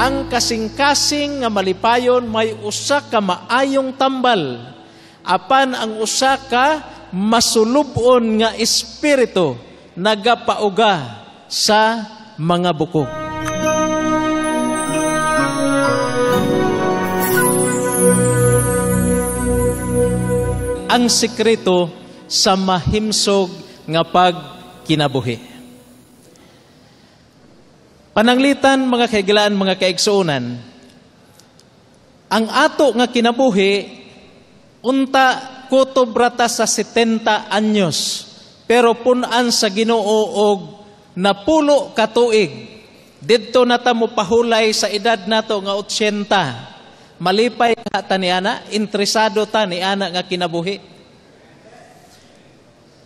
ang kasing-kasing nga malipayon may usa ka maayong tambal, apan ang usa ka masulubon nga espiritu nagapauga sa mga bukog. Ang sekreto sa mahimsog nga pagkinabuhi. Pananglitan, mga kaigilaan, mga kaigsuunan, ang ato nga kinabuhi, unta kutob rata sa 70 anyos, pero punan sa Ginoo og napulo ka tuig. Didto na ta mo pahulay sa edad nato nga 80. Malipay ka ta ni ana, interesado ta ni ana nga kinabuhi.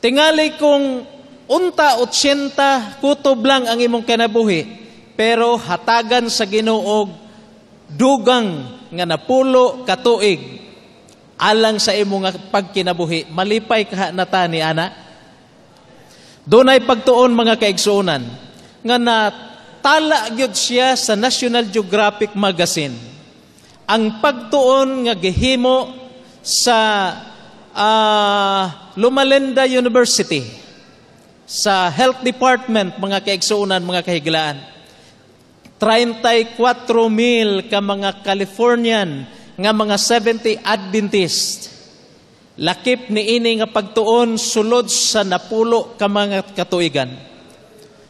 Tingali kung unta 80 kutob lang ang imong kinabuhi, pero hatagan sa Ginoo dugang nga napulo ka tuig alang sa imong nga pagkinabuhi. Malipay ka na ta ni ana. Dunay pagtuon, mga kaigsuonan, nga natala gyud siya sa National Geographic magazine. Ang pagtuon nga gihimo sa Loma Linda University sa Health Department, mga kaigsuonan, mga kahigilaan. 34,000 ka mga Californian nga mga Seventh-day Adventist. Lakip ni ini nga pagtuon sulod sa napulo ka mga katuigan.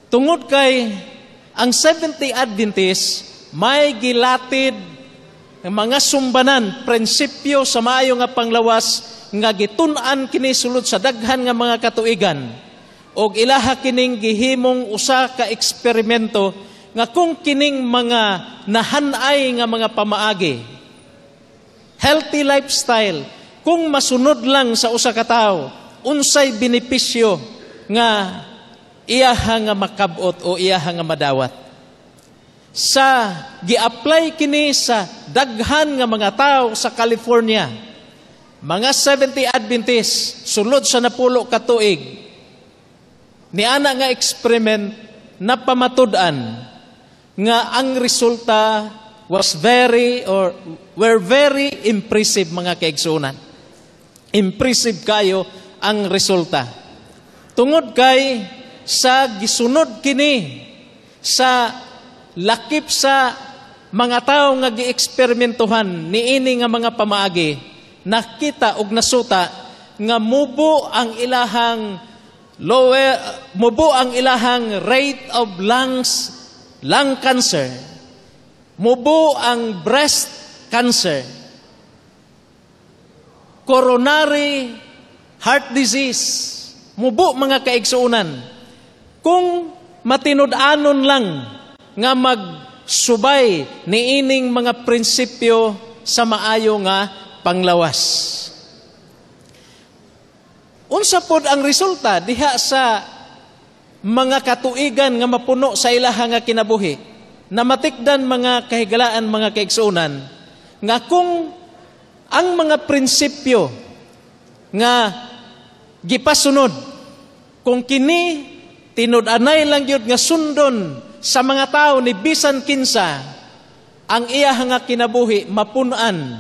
Tungod kay ang Seventh-day Adventist may gilatid mga sumbanan, prinsipyo sa maayo nga panglawas nga gitun-an kini sulod sa daghan nga mga katuigan, og ilaha kining gihimong usa ka eksperimento nga kung kining mga nahanay nga mga pamaagi, healthy lifestyle, kung masunod lang sa usa ka tawo, unsay benepisyo nga iyaha nga makabot o iyaha nga madawat. Sa gi-apply kini sa daghan nga mga tawo sa California, mga Seventh-day Adventist, sulod sa napulo ka tuig, niana nga experiment na pamatud-an nga ang resulta were very impressive, mga kaigsuonan. Impressive kayo ang resulta. Tungod kay sa gisunod kini sa lakip sa mga tao nga gi-eksperimentuhan niini nga mga pamaagi, nakita og nasuta nga mubo ang ilahang rate of lung cancer, mubo ang breast cancer, coronary heart disease, mubo, mga kaigsuunan. Kung matinud-anon lang nga magsubay ni ining mga prinsipyo sa maayo nga panglawas. Unsa pod ang resulta diha sa mga katuigan nga mapuno sa ilaha nga kinabuhi, na matikdan, mga kahigalaan, mga kaigsuunan, nga kung ang mga prinsipyo nga gipasunod, kung kini tinud-anay lang yun nga sundon sa mga tao ni bisan kinsa, ang iya nga kinabuhi mapunan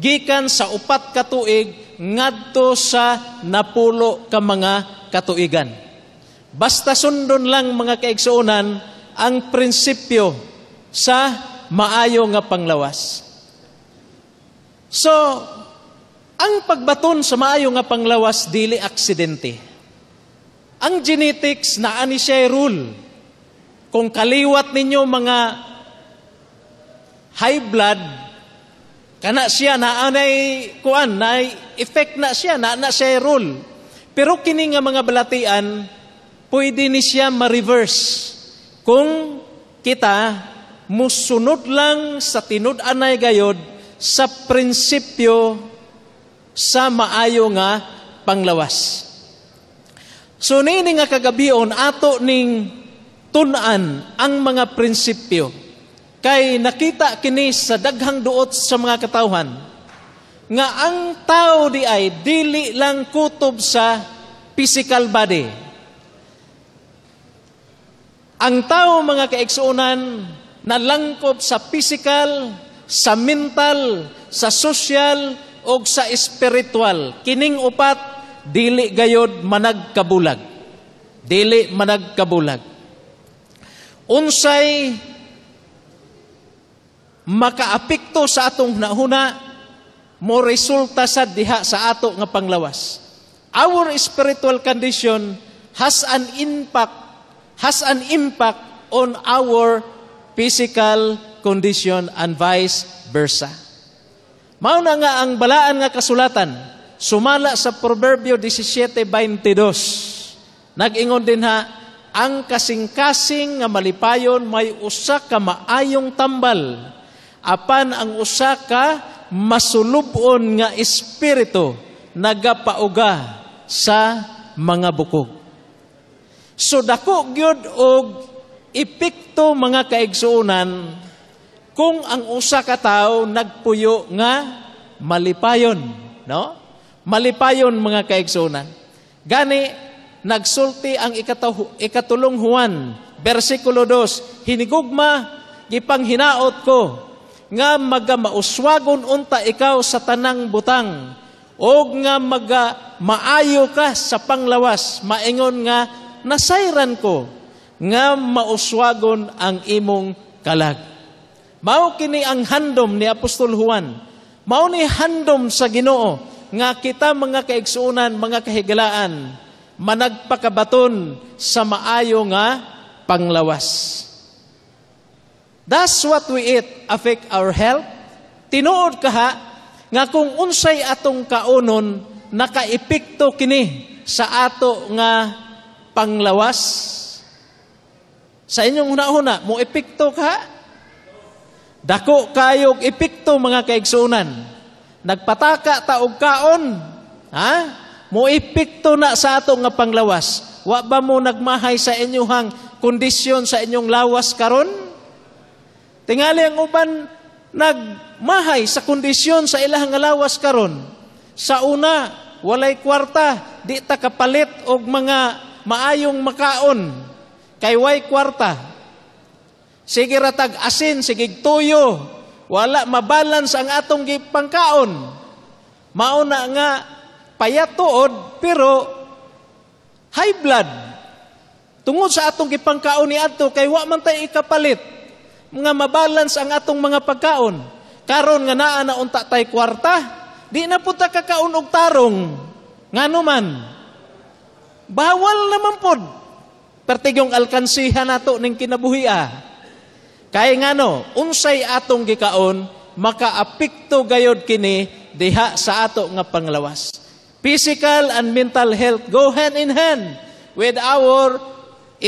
gikan sa 4 ka tuig ngadto sa napulo ka mga katuigan. Basta sundon lang, mga kaigsuonan, ang prinsipyo sa maayo nga panglawas. So, ang pagbaton sa maayo nga panglawas dili aksidente. Ang genetics naa ni siya rule. Kung kaliwat ninyo mga high blood, kana siya naanay kuan, na effect na siya, na siya rule. Pero kini nga mga balatian, pwede ni siya ma-reverse kung kita musunod lang sa tinud-anay gayod sa prinsipyo sa maayo nga panglawas. So nini nga kagabion ato ning tun-an ang mga prinsipyo, kay nakita kini sa daghang duot sa mga katawhan nga ang tao di ay dili lang kutob sa physical body. Ang tao, mga kaigsuonan, nalangkob sa physical, sa mental, sa social, o sa spiritual. Kining upat, dili gayod managkabulag. Dili managkabulag. Unsay makaapekto sa atong hunahuna, mo resulta sa diha sa ato nga panglawas. Our spiritual condition has an impact on our physical condition and vice versa. Mao na nga ang balaan nga kasulatan, sumala sa Proverbio 17:22. Nag-ingon din ha, ang kasing-kasing nga malipayon may usa ka maayong tambal, apan ang usa ka masulubon nga espiritu nagapauga sa mga bukog. So dako gyud og epekto mga kaigsuonan kung ang usa ka tawo nagpuyo nga malipayon, no? Malipayon mga kaigsuonan. Gani nagsulti ang ikatulong Juan, versikulo 2, hinigugma gipanghinaot ko nga magamauswagon unta ikaw sa tanang butang o nga maayo ka sa panglawas, maingon nga nasayran ko nga mauswagon ang imong kalag. Mao kini ang handom ni Apostol Juan. Mao ni handom sa Ginoo nga kita mga kaigsuonan, mga kahigalaan, managpakabaton sa maayo nga panglawas. Does what we eat affect our health? Tinuod kaha nga kung unsay atong kaunon nakaepekto kini sa ato nga panglawas. Sa inyong hunahuna, mo epekto ka? Dako kayog epekto mga kaigsuonan. Nagpataka ta og kaon, ha? Mo epekto na sa ato nga panglawas. Wa ba mo nagmahay sa inyong kondisyon sa inyong lawas karon? Tingali ang uban nagmahay sa kondisyon sa ilang nga lawas karon. Sa una, walay kwarta, di ta kapalit og mga maayong makaon. Kay way kwarta. Sige ratag asin, sige tuyo, wala mabalance ang atong gipangkaon. Mauna nga payatuod pero high blood. Tungod sa atong gipangkaon ni adto kay wa man tay ikapalit nga mabalance ang atong mga pagkaon. Karon nga naa na unta tay kwarta, di na puta kakaon og tarong. Ngano man? Bawal naman pod. Pertigong alkansihan nato ning kinabuhi. Kay ngano, unsay atong gikaon, makaapekto gayod kini diha sa ato nga panglawas. Physical and mental health go hand in hand with our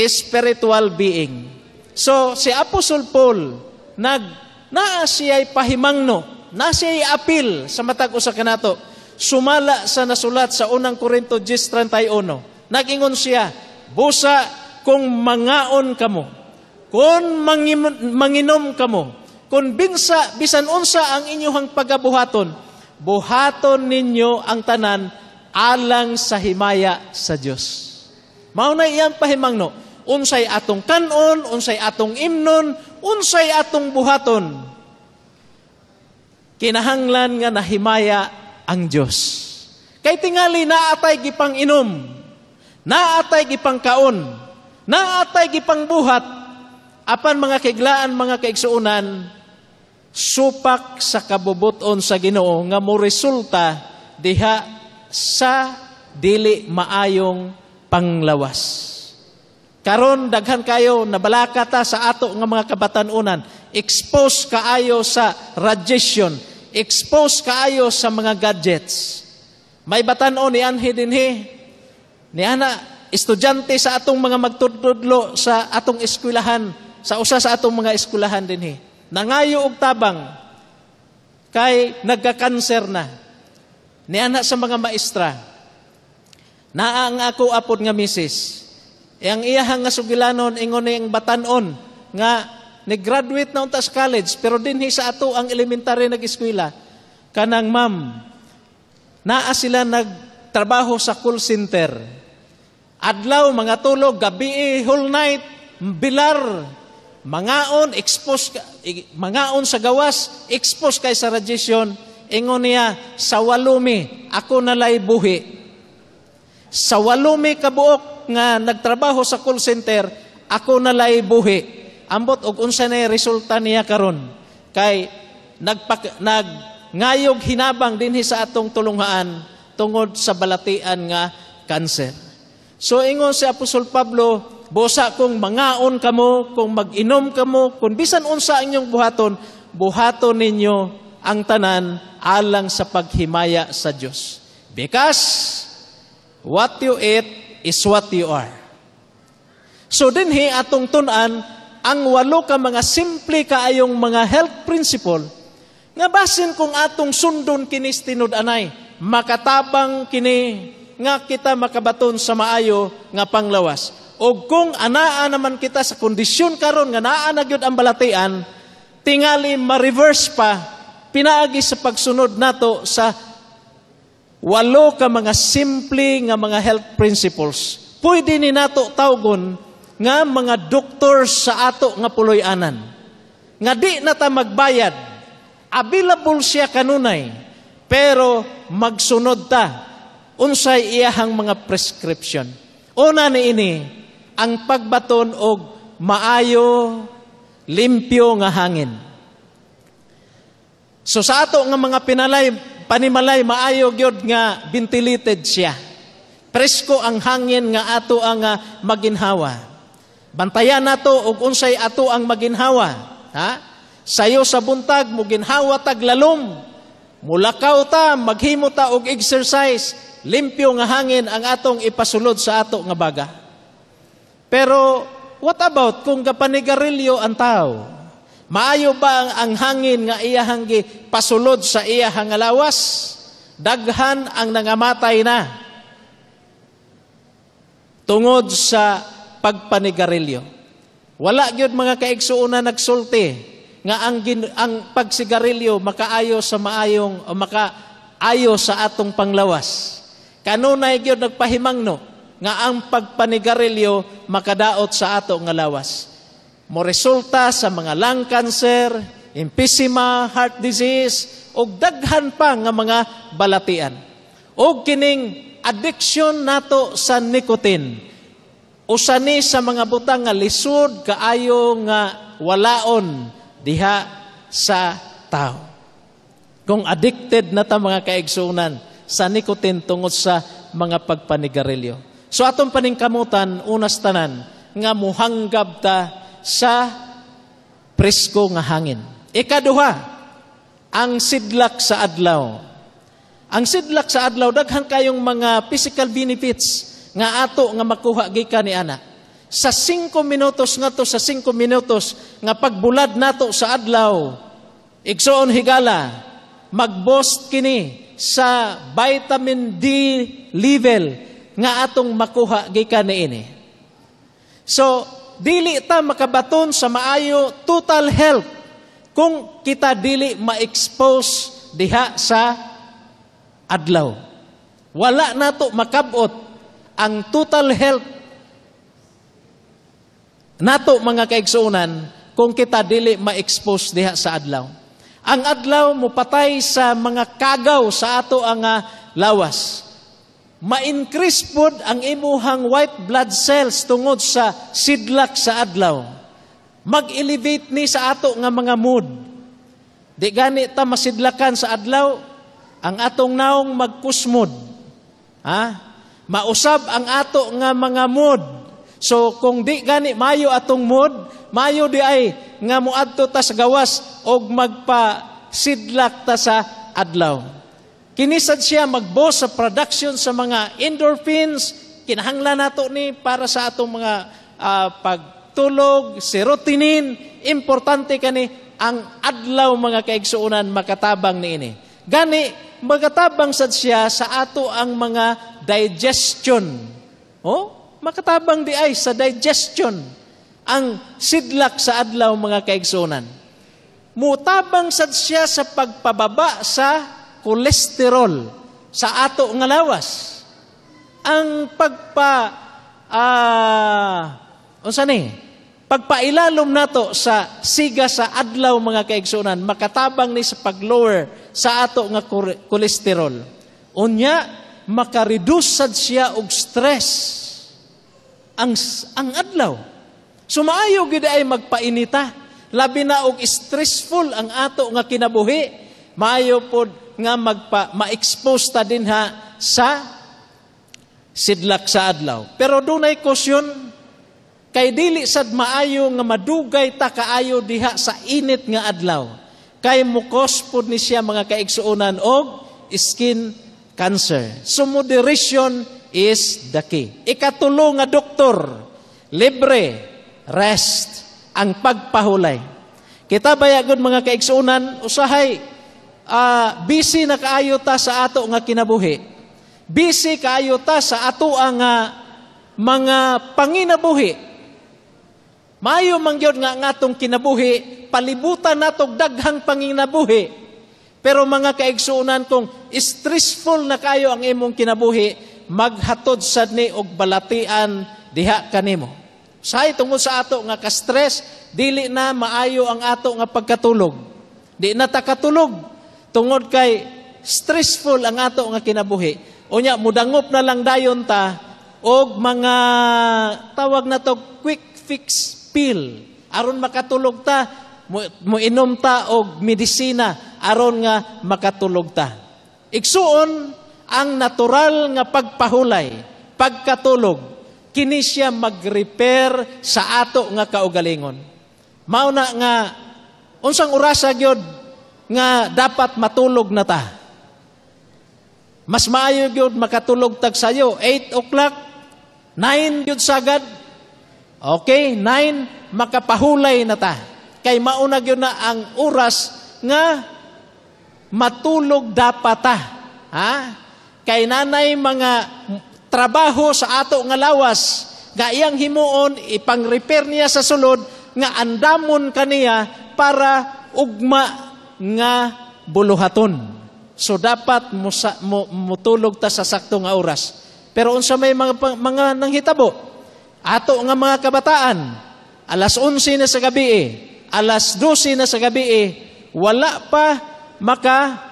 spiritual being. So, si Apostol Paul, naa siya'y pahimangno, naa siya'y apil sa matag usa kanato, sumala sa nasulat sa unang Korinto 10:31. Nag-ingon siya, busa kung mangaon kamo, kung manginom kamo, kung bisan unsa ang inyong pagabuhaton, buhaton ninyo ang tanan alang sa himaya sa Dios. Mao na iyang pahimangno, unsay atong kanon, unsay atong imnon, unsay atong buhaton. Kinahanglan nga nahimaya ang Dios. Kay tingali naatay gipang inom, naatay gipang kaon, naatay gipang buhat, apan mga kaiglaan, mga kaigsuunan, supak sa kabubuton sa Ginoo nga mo resulta diha sa dili maayong panglawas. Karon daghan kayo nabalaka ta sa ato nga mga kabatanunan, expose kaayo sa radiation, expose kaayo sa mga gadgets. May batan-o ni anhi dinhi, ni ana estudyante sa atong mga magtudlo sa atong eskwelahan, sa usa sa atong mga eskwelahan dinhi. Nangayo og tabang kay nagka-cancer na. Ni ana sa mga maestra. Naa ang ako apod nga misis. Ang iyahang nga sugilanon ingon ni ang batan-on nga nag-graduate na unta sa college pero dinhi sa ato ang elementary nag-eskwela. Kanang ma'am, naa sila nagtrabaho sa call center. Adlaw mga tulog, gabi, whole night, bilar, mangaon, mangaon sa gawas, expose kay sa radiation, ingon niya, sa walumi, ako nalay buhi. Sa walumi kabuok nga nagtrabaho sa call center, ako nalay buhi. Ambot og unsa na resulta niya karon kay ngayog hinabang dinhi sa atong tulunghaan tungod sa balatian nga cancer. So ingon si Apostol Pablo, busa kung mangaon kamo, kung mag-inom kamo, kung bisan unsa ang inyong buhaton ninyo ang tanan alang sa paghimaya sa Dios. Because what you eat is what you are. So dinhi atong tun-an ang 8 ka mga simple kaayong mga health principle nga basin kung atong sundon kini tinud-anay, makatabang kini nga kita makabaton sa maayo nga panglawas. O kung anaa naman kita sa kondisyon karon nga naa na gyud ang balatian, tingali ma-reverse pa pinaagi sa pagsunod nato sa 8 ka mga simple nga mga health principles. Pwede ni nato tawgon nga mga doktor sa ato nga puloy-anan. Nga di na ta magbayad, available siya kanunay, pero magsunod ta unsay iyahang mga prescription. Una ni ini ang pagbaton og maayo, limpyo nga hangin. So sa ato nga mga panimalay maayo gyud nga ventilated siya. Presko ang hangin nga ato ang maginhawa. Bantayan nato og unsay ato ang maginhawa, ha? Sayo sa buntag mo ginhawa tag lalom. Mulakaw ta, maghimo ta og exercise, limpyo nga hangin ang atong ipasulod sa ato nga baga. Pero what about kung kapanigarilyo ang tao? Maayo ba ang hangin nga iyahang pasulod sa iyahang lawas? Daghan ang nangamatay na tungod sa pagpanigarilyo. Wala gyud mga kaigsuonan nagsulti nga ang pagsigarilyo makaayo sa maayong o makaayo sa atong panglawas. Kanunay gyud nagpahimangno nga ang pagpanigarilyo makadaot sa ato nga lawas. Mo resulta sa mga lung cancer, emphysema, heart disease, ug daghan pa nga mga balatian. Ug kining addiction nato sa nicotine. Usa ni sa mga butang nga lisod kaayo nga walaon diha sa tao. Kung addicted na ta mga kaigsunan sa nicotine tungod sa mga pagpanigarilyo. So atong paningkamutan unas tanan nga muhanggab ta sa presko nga hangin. Ikaduha, ang sidlak sa adlaw. Ang sidlak sa adlaw daghang kayong mga physical benefits nga ato nga makuha gikan ni ana. Sa 5 minutos nga to, sa 5 minutos nga pagbulad nato sa adlaw, igsoon higala, mag-boost kini sa vitamin D level nga atong makuha gikan niini. So, dili ta makabaton sa maayo total health kung kita dili ma-expose diha sa adlaw. Wala nato makabot ang total health nato mga kaigsuonan kung kita dili ma-expose diha sa adlaw. Ang adlaw mupatay sa mga kagaw sa ato ang lawas. Ma-increase pod ang imuhang white blood cells tungod sa sidlak sa adlaw. Mag-elevate ni sa ato nga mga mood. Di gani ta masidlakan sa adlaw, ang atong naong magkusmod. Ha? Mausab ang ato nga mga mood. So kung di gani mayo atong mood, mayo di ay nga muadto ta sa gawas og magpa-sidlak ta sa adlaw. Kinisad siya mag-boost sa production sa mga endorphins, kinahanglan nato ni para sa atong mga pagtulog, serotonin, importante kani ang adlaw mga kaigsuonan makatabang niini. Gani magatabang sad siya sa ato ang mga digestion. Makatabang di ay sa digestion ang sidlak sa adlaw mga kaigsuonan. Mutabang sad siya sa pagpababa sa kolesterol sa ato nga lawas. Ang Pagpailalom nato sa siga sa adlaw mga kaigsunan, makatabang ni sa pag-lower sa ato nga kolesterol. Unya, makareduce sad siya og stress ang adlaw. So maayo gid ay magpainita. Labi na og stressful ang ato nga kinabuhi. Maayo pod nga ma-expose ta dinha sa sidlak sa adlaw. Pero dunay kusyon, kay dili sad maayo nga madugay ta kaayo diha sa init nga adlaw. Kay mukos pod ni siya mga kaigsuonan og skin cancer. So moderation is the key. Ikatulo nga doktor, libre, rest, ang pagpahulay. Kita bayagod mga kaigsuonan, usahay, busy na kaayo ta sa ato nga kinabuhi. Busy kaayo ta sa ato nga mga panginabuhi. Maayo mangyod nga ngatong kinabuhi, palibutan natog daghang panginabuhi. Pero mga kaigsuonan, kung stressful na kayo ang imong kinabuhi, maghatod sad ni og balatian diha kanimo. Say tungod sa ato nga ka-stress, dili na maayo ang ato nga pagkatulog. Di na ta katulog tungod kay stressful ang ato nga kinabuhi. Unya mudangop na lang dayon ta og mga tawag na to quick fix pill aron makatulog ta, moinom ta og medisina aron nga makatulog ta. Igsuon ang natural nga pagpahulay, pagkatulog, kini siya mag-repair sa ato nga kaugalingon. Mao na nga unsang orasa gyud nga dapat matulog na ta. Mas maayo gyud makatulog tag sayo 8 o'clock, 9 gyud sagad. Okay, 9 makapahulay na ta. Kay mauna gyud na ang oras nga matulog dapat ta. Ha? Kay nanay mga trabaho sa ato nga lawas, nga iyang himuon ipang-repair niya sa sulod nga andamon kaniya para ugma nga buluhaton. So dapat mutulog ta sa sakto nga oras. Pero unsa may mga nanghitabo? Ato nga mga kabataan, alas 11 na sa gabi, alas 12 na sa gabi, wala pa makatulog.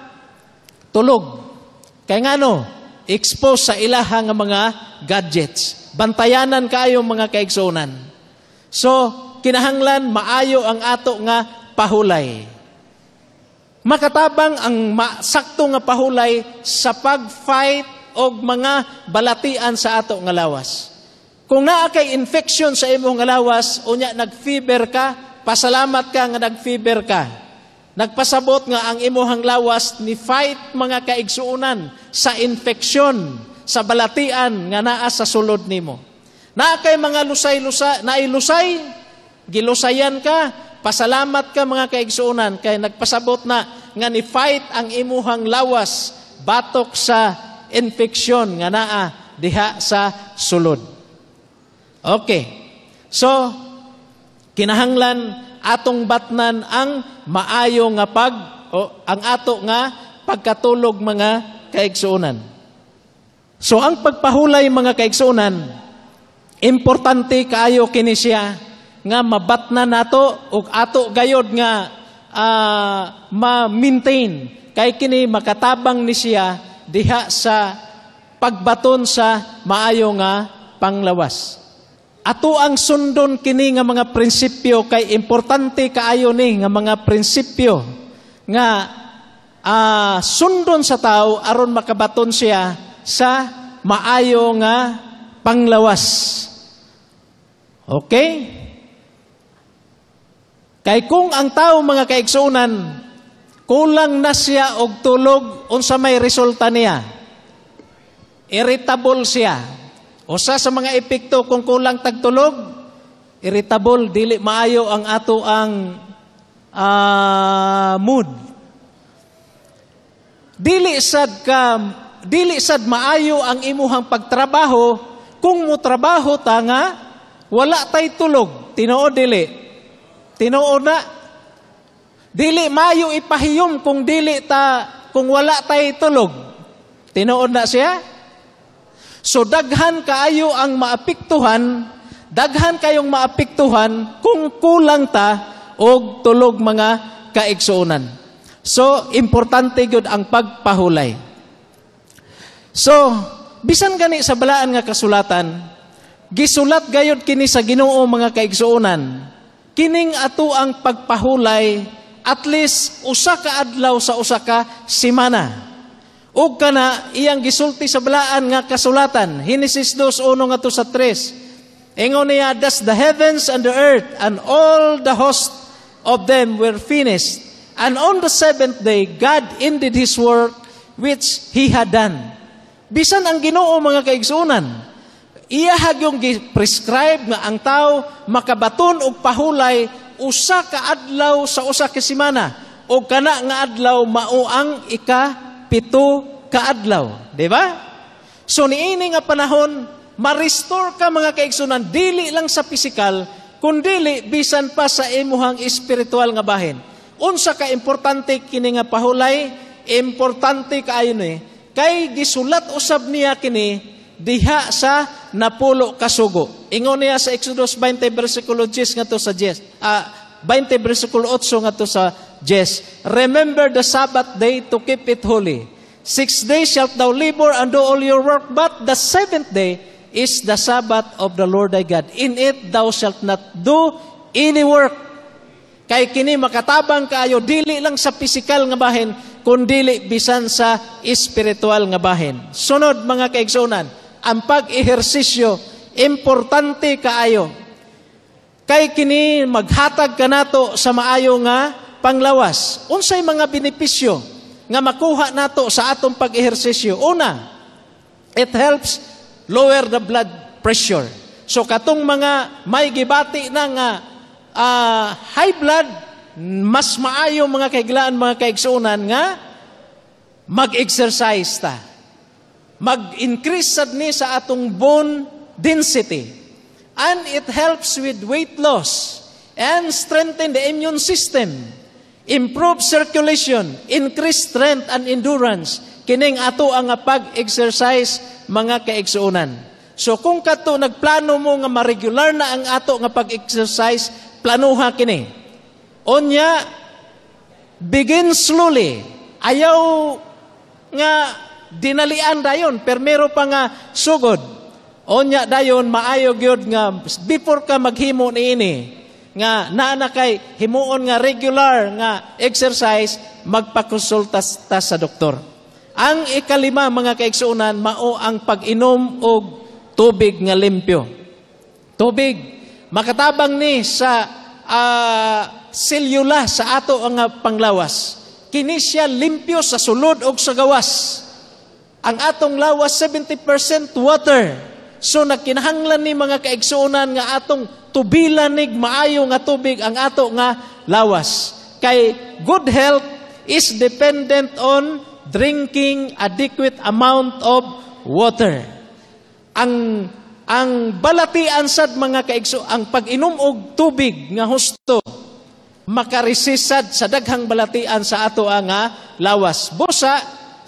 Kaya nga no, expose sa ilaha nga mga gadgets. Bantayanan kayo mga kaigsunan. So, kinahanglan maayo ang ato nga pahulay. Makatabang ang sakto nga pahulay sa pag-fight og mga balatian sa ato nga lawas. Kung naa kay infection sa imong nga lawas, unya nag-fever ka, pasalamat ka nga nag-fever ka. Nagpasabot nga ang imong lawas ni fight mga kaigsuunan sa infeksyon, sa balatian nga naa sa sulod nimo. Naa kay mga nailusay, gilusayan ka, pasalamat ka mga kaigsuunan kay nagpasabot na nga ni fight ang imong lawas batok sa infeksyon nga naa diha sa sulod. Okay. So, kinahanglan atong batnan ang maayo nga ang ato nga pagkatulog mga kaigsuonan. So, ang pagpahulay mga kaigsuonan, importante kaayo kini siya nga mabatnan nato ug ato gayod nga ma-maintain kay kini makatabang ni siya diha sa pagbaton sa maayo nga panglawas. Ato ang sundon kini nga mga prinsipyo kay importante kaayo ni nga mga prinsipyo nga sundon sa tao aron makabaton siya sa maayo nga panglawas. Okay? Kay kung ang tao mga kaigsuunan kulang na siya og tulog, unsa may resulta niya? Irritable siya. Usa sa mga epekto kung kulang tagtulog, irritable, dili maayo ang ato ang mood. Dili sad maayo ang imuhang pagtrabaho kung mo trabaho ta nga wala tay tulog. Tinuod dili. Tinuod na. Dili maayo ipahiyom kung wala tay tulog. Tinuod na siya. So daghan kaayo ang maapektuhan daghan kayong maapektuhan kung kulang ta og tulog mga kaigsuonan. So, importante gyud ang pagpahulay. So, bisan gani sa balaan nga kasulatan, gisulat gayud kini sa Ginoo mga kaigsuonan. Kining ato ang pagpahulay at least usa ka adlaw sa usa ka semana. Ug kana iyang gisulti sa balaan nga kasulatan, Genesis 2:1 ngadto sa 3. Ingon niya, thus the heavens and the earth and all the host of them were finished. And on the seventh day, God ended His work which He had done. Bisan ang Ginoo mga kaigsuonan, iya hagyong gi-prescribe nga ang tao makabaton og pahulay usa ka adlaw sa usa ka semana o kana nga adlaw mao ang ika-7 ka adlaw, di ba? So niini nga panahon ma-restore ka mga kaigsuonan dili lang sa pisikal kundi bisan pa sa imuhang espiritual nga bahin. Unsa ka importante kini nga pahulay? Importante kaayo ni kay gisulat usab niya kini diha sa napulo ka sugo. Ingon niya sa Exodus 20 versikulo 10 ngadto sa 10. 20 versikulo 8 ngadto sa 10. Remember the Sabbath day to keep it holy. 6 days shalt thou labor and do all your work, but the seventh day is the Sabbath of the Lord thy God. In it thou shalt not do any work. Kay kini makatabang kaayo dili lang sa pisikal nga bahin kundi bisan sa espiritual nga bahin. Sunod mga kaigsuonan, ang pag-ehersisyo importante kaayo. Kay kini maghatag kanato sa maayo nga panglawas. Unsay mga benepisyo nga makuha nato sa atong pag-ehersisyo? Una, it helps lower the blood pressure. So katong mga may gibati na nga high blood, mas maayo mga kaiglaan, mga kaigsuonan nga mag-exercise ta. Mag-increase sad ni sa atong bone density. And it helps with weight loss and strengthen the immune system, improve circulation, increase strength and endurance. Kining ato ang pag-exercise mga kaigsuonan. So kung kato nagplano mo nga ma-regular na ang ato nga pag-exercise, planuha kini. Onya, begin slowly. Ayaw nga dinalian dayon, permero pa nga sugod. Onya dayon, maayo gyud nga before ka maghimo niini, nga naa kay himuon nga regular nga exercise, magpakonsulta ta sa doktor. Ang ikalima mga kaigsuonan, mao ang pag-inom og tubig nga limpyo. Tubig makatabang ni sa selula sa ato ang panglawas. Kini siya limpyo sa sulod o sa gawas. Ang atong lawas 70% water. So nagkinahanglan ni mga kaigsuonan nga atong tubilanig maayo nga tubig ang ato nga lawas. Kay good health is dependent on drinking adequate amount of water. Ang balatian sad mga kaigso, ang pag-inom og tubig nga husto makaresisad sa daghang balatian sa ato nga lawas. Busa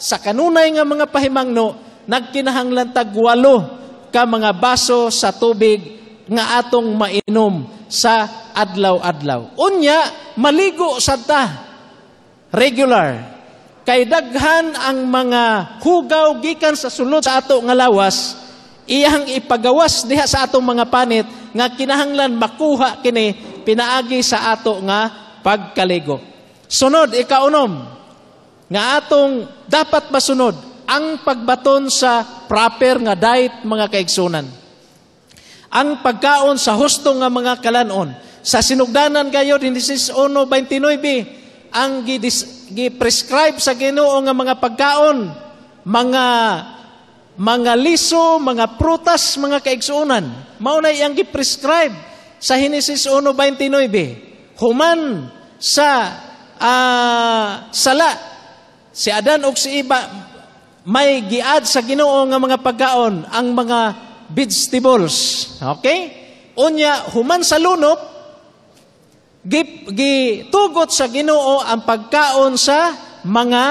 sa kanunay nga mga pahimangno nagkinahanglan tag 8 ka mga baso sa tubig nga atong mainom sa adlaw-adlaw. Unya maligo sad ta regular kay daghan ang mga hugaw gikan sa sulod sa ato nga lawas. Iyang ipagawas diha sa atong mga panit nga kinahanglan makuha kini pinaagi sa ato nga pagkaligo. Sunod, ikaunom, nga atong dapat masunod ang pagbaton sa proper nga diet mga kaigsunan. Ang pagkaon sa husto nga mga kalanon. Sa sinugdanan gayod, Genesis 1:29, ang gi-prescribe sa Ginoo nga mga pagkaon, mga liso, mga prutas, mga kaigsuonan. Mao na iyang gi-prescribe sa Genesis 1:29. Human sa sala, si Adan ug si Eva may giad sa Ginoo nga mga pagkaon, ang mga vegetables. Okay? Unya, human sa lunop, gitugot sa Ginoo ang pagkaon sa mga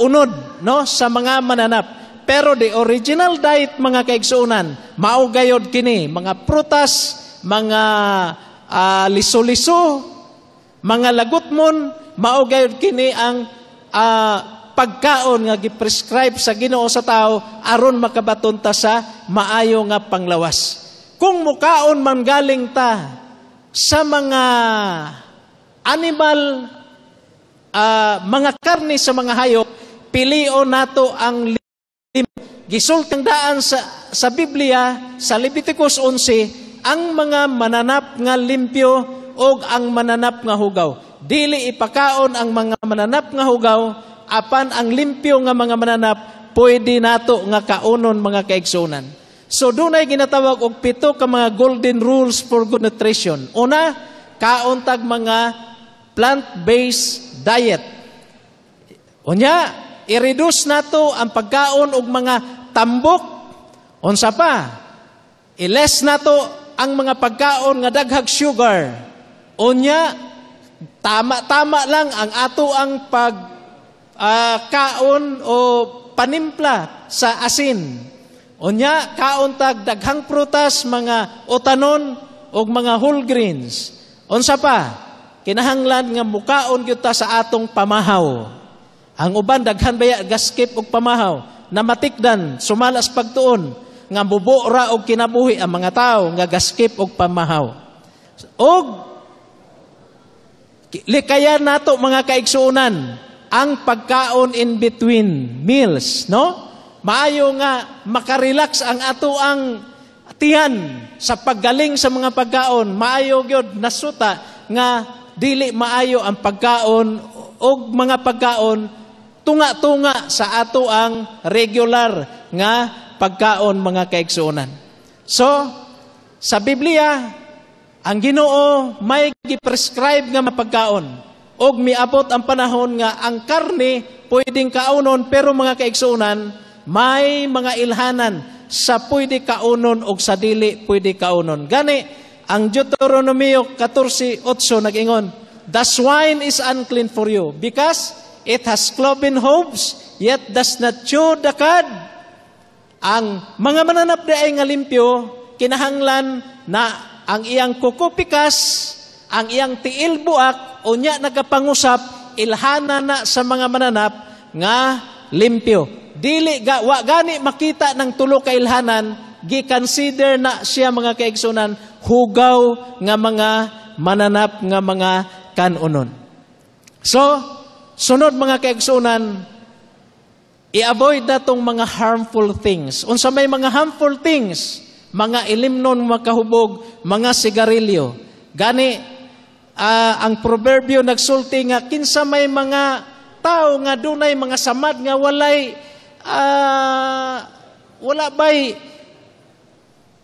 unod, no, sa mga mananap. Pero the original diet, mga kaigsuunan, mao gayod kini, mga prutas, mga liso-liso, mga lagutmon, mao gayod kini ang pagkaon nga giprescribe sa Ginoo sa tao aron makabaton ta sa maayo nga panglawas. Kung mukaon man galing ta sa mga animal, mga karne sa mga hayop, pilion nato ang gisultang daan sa Biblia, sa Leviticus 11, ang mga mananap nga limpyo o ang mananap nga hugaw. Dili ipakaon ang mga mananap nga hugaw, apan ang limpyo nga mga mananap, pwede nato nga kaunon, mga kaigsunan. So dunay ginatawag og 7 ka mga golden rules for good nutrition. Una, kauntag mga plant-based diet. Unya, i-reduce nato ang pagkaon og mga tambok. Unsa pa? I-less nato ang mga pagkaon nga daghang sugar. Unya, tama-tama lang ang ato ang kaon o panimpla sa asin. Unya, kauntag daghang prutas, mga otanon o mga whole grains. Unsa pa? Kinahanglan nga mukaon gyud ta sa atong pamahaw. Ang uban daghan baya gaskip og pamahaw na matikdan sumalas pagtuon nga bubo ra og kinabuhi ang mga tawo nga gaskip og pamahaw. Og likayan nato, mga kaigsuunan, ang pagkaon in between meals, no? Maayo nga makarelax ang ato ang tiyan sa paggaling sa mga pagkaon. Maayo gyud nasuta nga dili maayo ang pagkaon og mga pagkaon tunga-tunga sa ato ang regular nga pagkaon, mga kaigsuunan. So, sa Biblia, ang Ginoo may giprescribe nga mapagkaon. Og miabot ang panahon nga ang karne pwedeng kaunon, pero mga kaigsuunan, may mga ilhanan sa pwede kaunon og sa dili pwede kaunon. Gani, ang Deuteronomio 14:8 nag-ingon, "The swine is unclean for you, because it has cloven hooves, yet does not chew the cud." Ang mga mananap ay nga limpyo, kinahanglan na ang iyang kukupikas, ang iyang tiil buak, unya nagapangusap, ilhana na sa mga mananap nga limpyo. Dili wa gani makita ng tulo ka ilhanan, gi-consider na siya, mga kaigsunan, hugaw nga mga mananap nga mga kanunon. So, sunod, mga kaigsunan, i-avoid natong mga harmful things. Unsa may mga harmful things, mga ilimnon, makahubog, mga sigarilyo. Gani, ang proverbio nagsulti nga, kinsa may mga tao nga dunay mga samad nga wala bay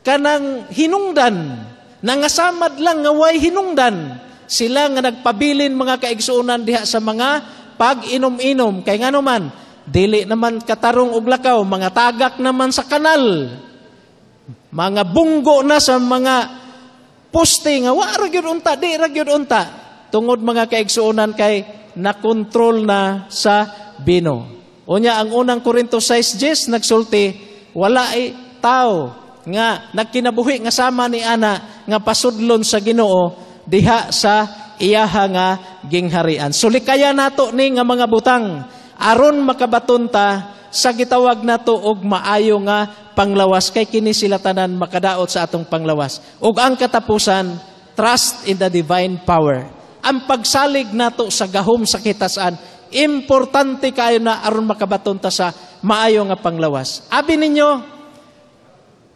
kanang hinungdan, nangasamad lang nga way hinungdan, sila nga nagpabilin, mga kaigsuunan, diha sa mga pag-inom-inom. Kay nga naman, dili naman katarong og lakaw, mga tagak naman sa kanal, mga bunggo na sa mga poste nga wa ra gyud unta, di ra gyud unta, tungod, mga kaigsuunan, kay nakontrol na sa bino. Unya, ang unang Korinto 6:10 nagsulti, wala ay tao nga nagkinabuhi nga sama ni ana nga pasudlon sa Ginoo diha sa iyaha nga gingharian. So likaya nato ni nga mga butang aron makabaton ta sa gitawag nato og maayo nga panglawas, kay kini sila tanan makadaot sa atong panglawas. Ug ang katapusan, trust in the divine power. Ang pagsalig nato sa gahom sa kitasan, importante kayo na aron makabaton ta sa maayo nga panglawas. Abi ninyo,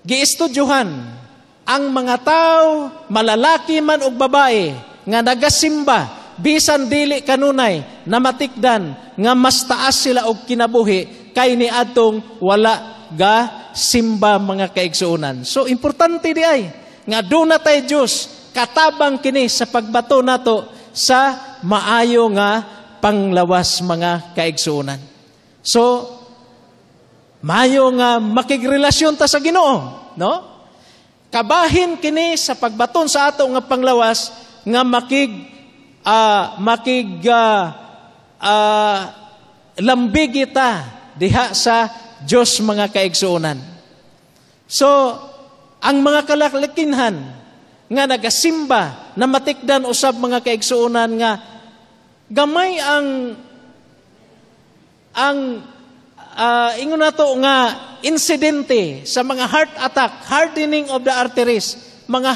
giistudyuhan ang mga tao, malalaki man og babae, nga nagasimba, bisan dili kanunay, na matikdan, nga mas taas sila og kinabuhi, kay ni atong wala ga simba, mga kaigsuunan. So, importante di ay, nga doon na tayo Diyos, katabang kini sa pagbato nato sa maayo nga panglawas, mga kaigsuunan. So, maayo nga makigrelasyon ta sa Ginoo, no? Kabahin kini sa pagbaton sa ato nga panglawas, nga lambig kita diha sa Diyos mga kaigsuonan. So, ang mga kalalakinhan nga nagasimba na matikdan usab mga kaigsuonan nga gamay ingon nato nga insidente sa mga heart attack, hardening of the arteries, mga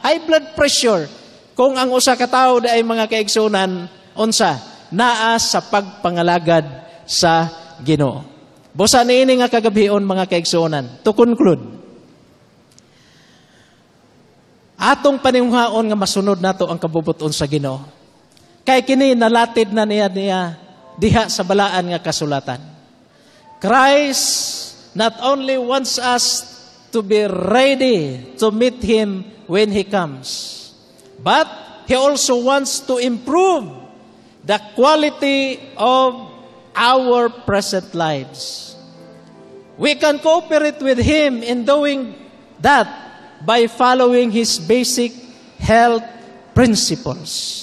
high blood pressure, kung ang usa ka tawo ay mga kaigsuonan unsa naa sa pagpangalagad sa Ginoo. Busa niini nga kagabion mga kaigsuonan. To conclude, atong panimhaon nga masunod nato ang kabubuton sa Ginoo. Kay kini nalatid na niya diha sa balaan nga kasulatan. Christ not only wants us to be ready to meet Him when He comes, but He also wants to improve the quality of our present lives. We can cooperate with Him in doing that by following His basic health principles.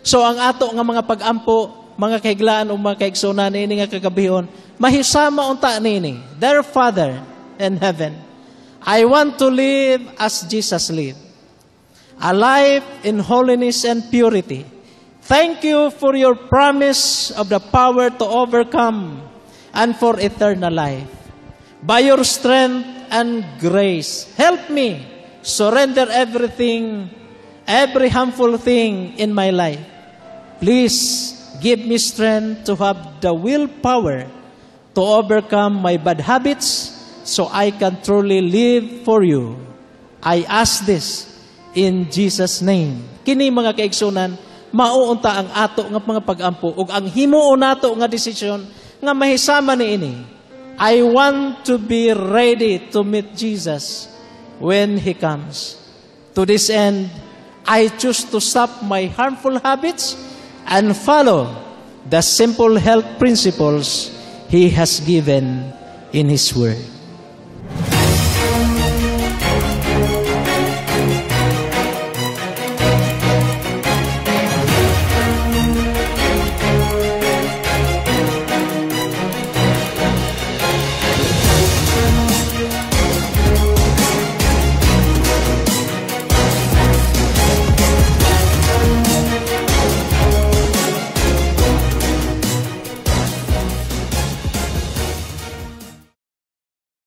So ang ato nga mga pag-ampo, mga kahiglaan o mga kaigsuonan nini nga kagabihon, mahisama unta nini. Dear Father in heaven, I want to live as Jesus lived, a life in holiness and purity. Thank you for your promise of the power to overcome and for eternal life. By your strength and grace, help me surrender everything, every harmful thing in my life. Please give me strength to have the willpower to overcome my bad habits so I can truly live for you. I ask this in Jesus' name. Kini mga kaigsunan, mauunta ang ato nga mga pag-ampo ug ang himuon nato nga desisyon nga mahisama niini. I want to be ready to meet Jesus when He comes. To this end, I choose to stop my harmful habits and follow the simple health principles He has given in His Word.